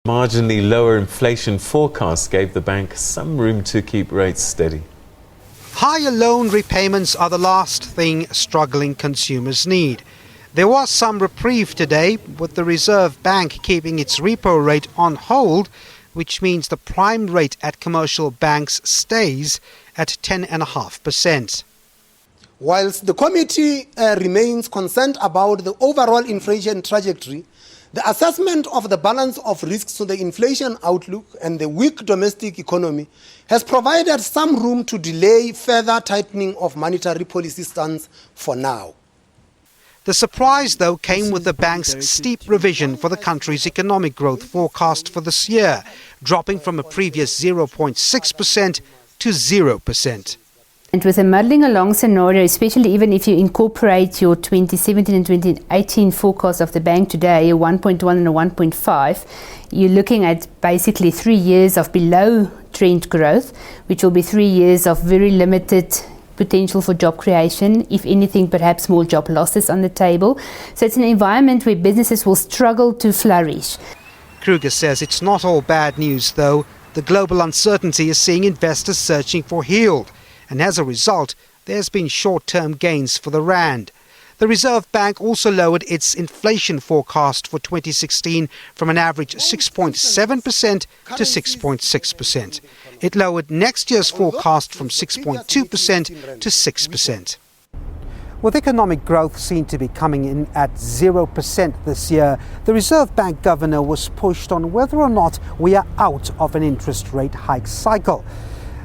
Marginally lower inflation forecast gave the bank some room to keep rates steady. Higher loan repayments are the last thing struggling consumers need. There was some reprieve today, with the Reserve Bank keeping its repo rate on hold, which means the prime rate at commercial banks stays at 10.5%. Whilst the committee remains concerned about the overall inflation trajectory, the assessment of the balance of risks to the inflation outlook and the weak domestic economy has provided some room to delay further tightening of monetary policy stance for now. The surprise, though, came with the bank's steep revision for the country's economic growth forecast for this year, dropping from a previous 0.6% to 0%. And with a muddling along scenario, especially even if you incorporate your 2017 and 2018 forecast of the bank today, a 1.1 and a 1.5, you're looking at basically 3 years of below trend growth, which will be 3 years of very limited potential for job creation, if anything, perhaps more job losses on the table. So it's an environment where businesses will struggle to flourish. Kruger says it's not all bad news, though. The global uncertainty is seeing investors searching for yield. And as a result, there's been short-term gains for the rand. The Reserve Bank also lowered its inflation forecast for 2016 from an average 6.7% to 6.6%. It lowered next year's forecast from 6.2% to 6%. With economic growth seen to be coming in at 0% this year, the Reserve Bank governor was pushed on whether or not we are out of an interest rate hike cycle.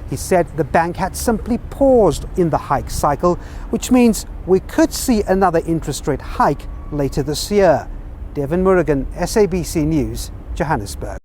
He said the bank had simply paused in the hike cycle, which means we could see another interest rate hike later this year. Devin Murrigan, SABC News, Johannesburg.